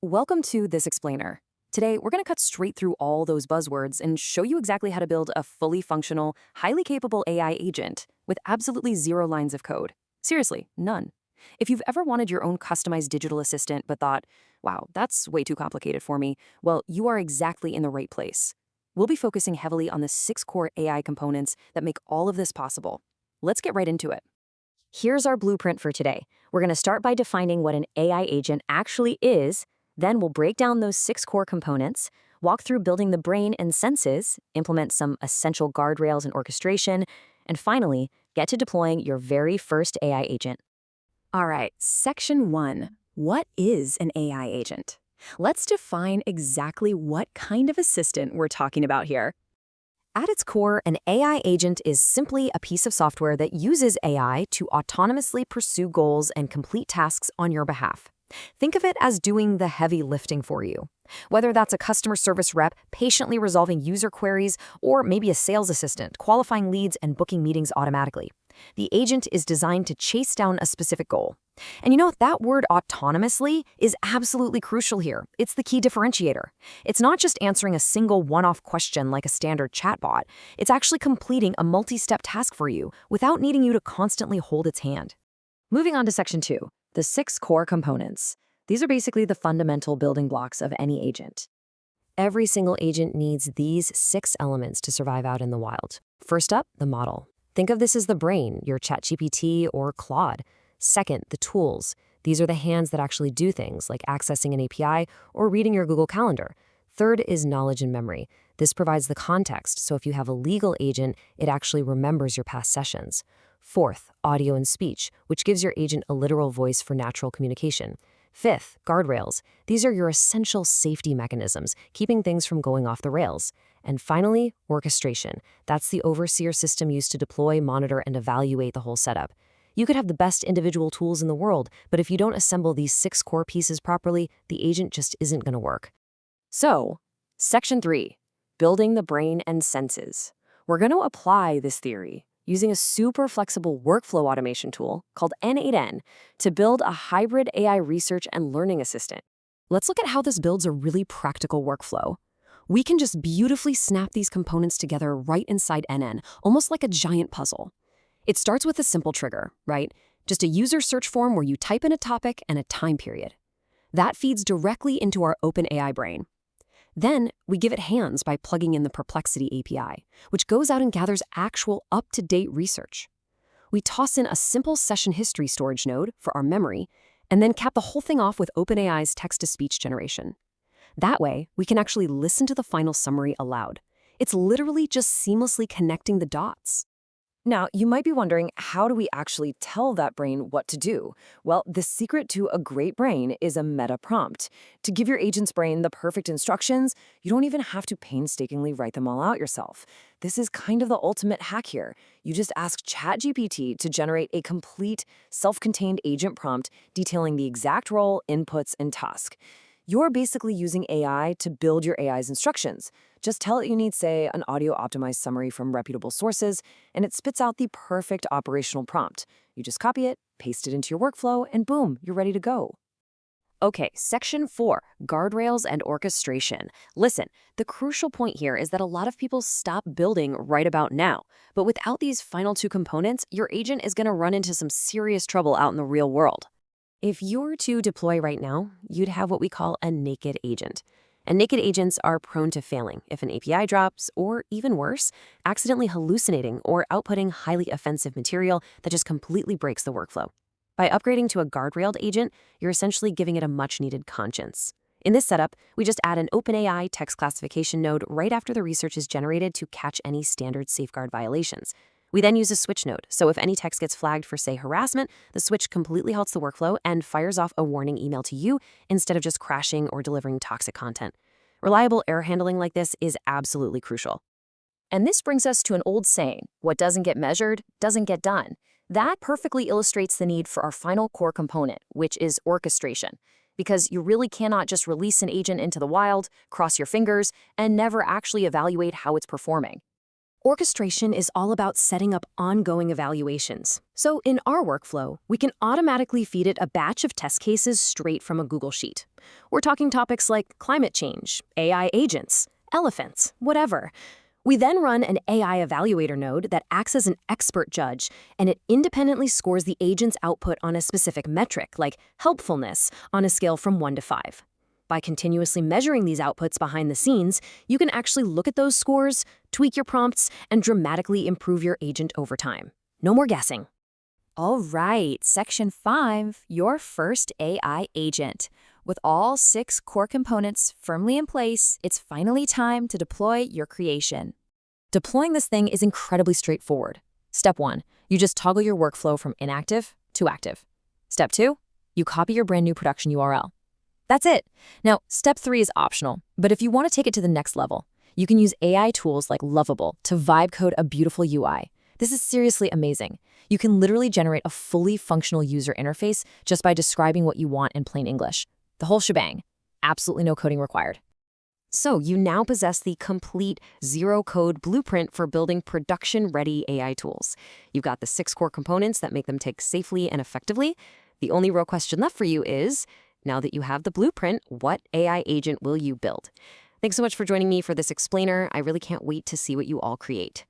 Welcome to This Explainer. Today, we're going to cut straight through all those buzzwords and show you exactly how to build a fully functional, highly capable AI agent with absolutely zero lines of code. Seriously, none. If you've ever wanted your own customized digital assistant but thought, wow, that's way too complicated for me, well, you are exactly in the right place. We'll be focusing heavily on the 6 core AI components that make all of this possible. Let's get right into it. Here's our blueprint for today. We're going to start by defining what an AI agent actually is. Then we'll break down those 6 core components, walk through building the brain and senses, implement some essential guardrails and orchestration, and finally, get to deploying your very first AI agent. All right, section 1. What is an AI agent? Let's define exactly what kind of assistant we're talking about here. At its core, an AI agent is simply a piece of software that uses AI to autonomously pursue goals and complete tasks on your behalf. Think of it as doing the heavy lifting for you. Whether that's a customer service rep patiently resolving user queries, or maybe a sales assistant qualifying leads and booking meetings automatically, the agent is designed to chase down a specific goal. And you know, that word autonomously is absolutely crucial here. It's the key differentiator. It's not just answering a single one-off question like a standard chatbot. It's actually completing a multi-step task for you without needing you to constantly hold its hand. Moving on to section 2. The 6 core components. These are basically the fundamental building blocks of any agent. Every single agent needs these 6 elements to survive out in the wild. First up, the model. Think of this as the brain, your ChatGPT or Claude. Second, the tools. These are the hands that actually do things, like accessing an API or reading your Google Calendar. Third is knowledge and memory. This provides the context, so if you have a legal agent, it actually remembers your past sessions. Fourth, audio and speech, which gives your agent a literal voice for natural communication. Fifth, guardrails. These are your essential safety mechanisms, keeping things from going off the rails. And finally, orchestration. That's the overseer system used to deploy, monitor, and evaluate the whole setup. You could have the best individual tools in the world, but if you don't assemble these 6 core pieces properly, the agent just isn't going to work. So, section 3, building the brain and senses. We're going to apply this theory using a super flexible workflow automation tool called N8N to build a hybrid AI research and learning assistant. Let's look at how this builds a really practical workflow. We can just beautifully snap these components together right inside NN, almost like a giant puzzle. It starts with a simple trigger, right? Just a user search form where you type in a topic and a time period. That feeds directly into our OpenAI brain. Then we give it hands by plugging in the Perplexity API, which goes out and gathers actual up-to-date research. We toss in a simple session history storage node for our memory, and then cap the whole thing off with OpenAI's text-to-speech generation. That way, we can actually listen to the final summary aloud. It's literally just seamlessly connecting the dots. Now, you might be wondering, how do we actually tell that brain what to do? Well, the secret to a great brain is a meta prompt. To give your agent's brain the perfect instructions, you don't even have to painstakingly write them all out yourself. This is kind of the ultimate hack here. You just ask ChatGPT to generate a complete, self-contained agent prompt detailing the exact role, inputs, and task. You're basically using AI to build your AI's instructions. Just tell it you need, say, an audio-optimized summary from reputable sources, and it spits out the perfect operational prompt. You just copy it, paste it into your workflow, and boom, you're ready to go. Okay, section 4, guardrails and orchestration. Listen, the crucial point here is that a lot of people stop building right about now. But without these final 2 components, your agent is going to run into some serious trouble out in the real world. If you were to deploy right now, you'd have what we call a naked agent. And naked agents are prone to failing if an API drops, or even worse, accidentally hallucinating or outputting highly offensive material that just completely breaks the workflow. By upgrading to a guardrailed agent, you're essentially giving it a much-needed conscience. In this setup, we just add an OpenAI text classification node right after the research is generated to catch any standard safeguard violations. We then use a switch node, so if any text gets flagged for, say, harassment, the switch completely halts the workflow and fires off a warning email to you instead of just crashing or delivering toxic content. Reliable error handling like this is absolutely crucial. And this brings us to an old saying, what doesn't get measured doesn't get done. That perfectly illustrates the need for our final core component, which is orchestration. Because you really cannot just release an agent into the wild, cross your fingers, and never actually evaluate how it's performing. Orchestration is all about setting up ongoing evaluations. So in our workflow, we can automatically feed it a batch of test cases straight from a Google Sheet. We're talking topics like climate change, AI agents, elephants, whatever. We then run an AI evaluator node that acts as an expert judge, and it independently scores the agent's output on a specific metric, like helpfulness, on a scale from 1 to 5. By continuously measuring these outputs behind the scenes, you can actually look at those scores, tweak your prompts, and dramatically improve your agent over time. No more guessing. All right, Section 5, your first AI agent. With all 6 core components firmly in place, it's finally time to deploy your creation. Deploying this thing is incredibly straightforward. Step 1, you just toggle your workflow from inactive to active. Step 2, you copy your brand new production URL. That's it. Now, step 3 is optional, but if you want to take it to the next level, you can use AI tools like Lovable to vibe code a beautiful UI. This is seriously amazing. You can literally generate a fully functional user interface just by describing what you want in plain English. The whole shebang. Absolutely no coding required. So you now possess the complete zero-code blueprint for building production-ready AI tools. You've got the 6 core components that make them tick safely and effectively. The only real question left for you is, now that you have the blueprint, what AI agent will you build? Thanks so much for joining me for this explainer. I really can't wait to see what you all create.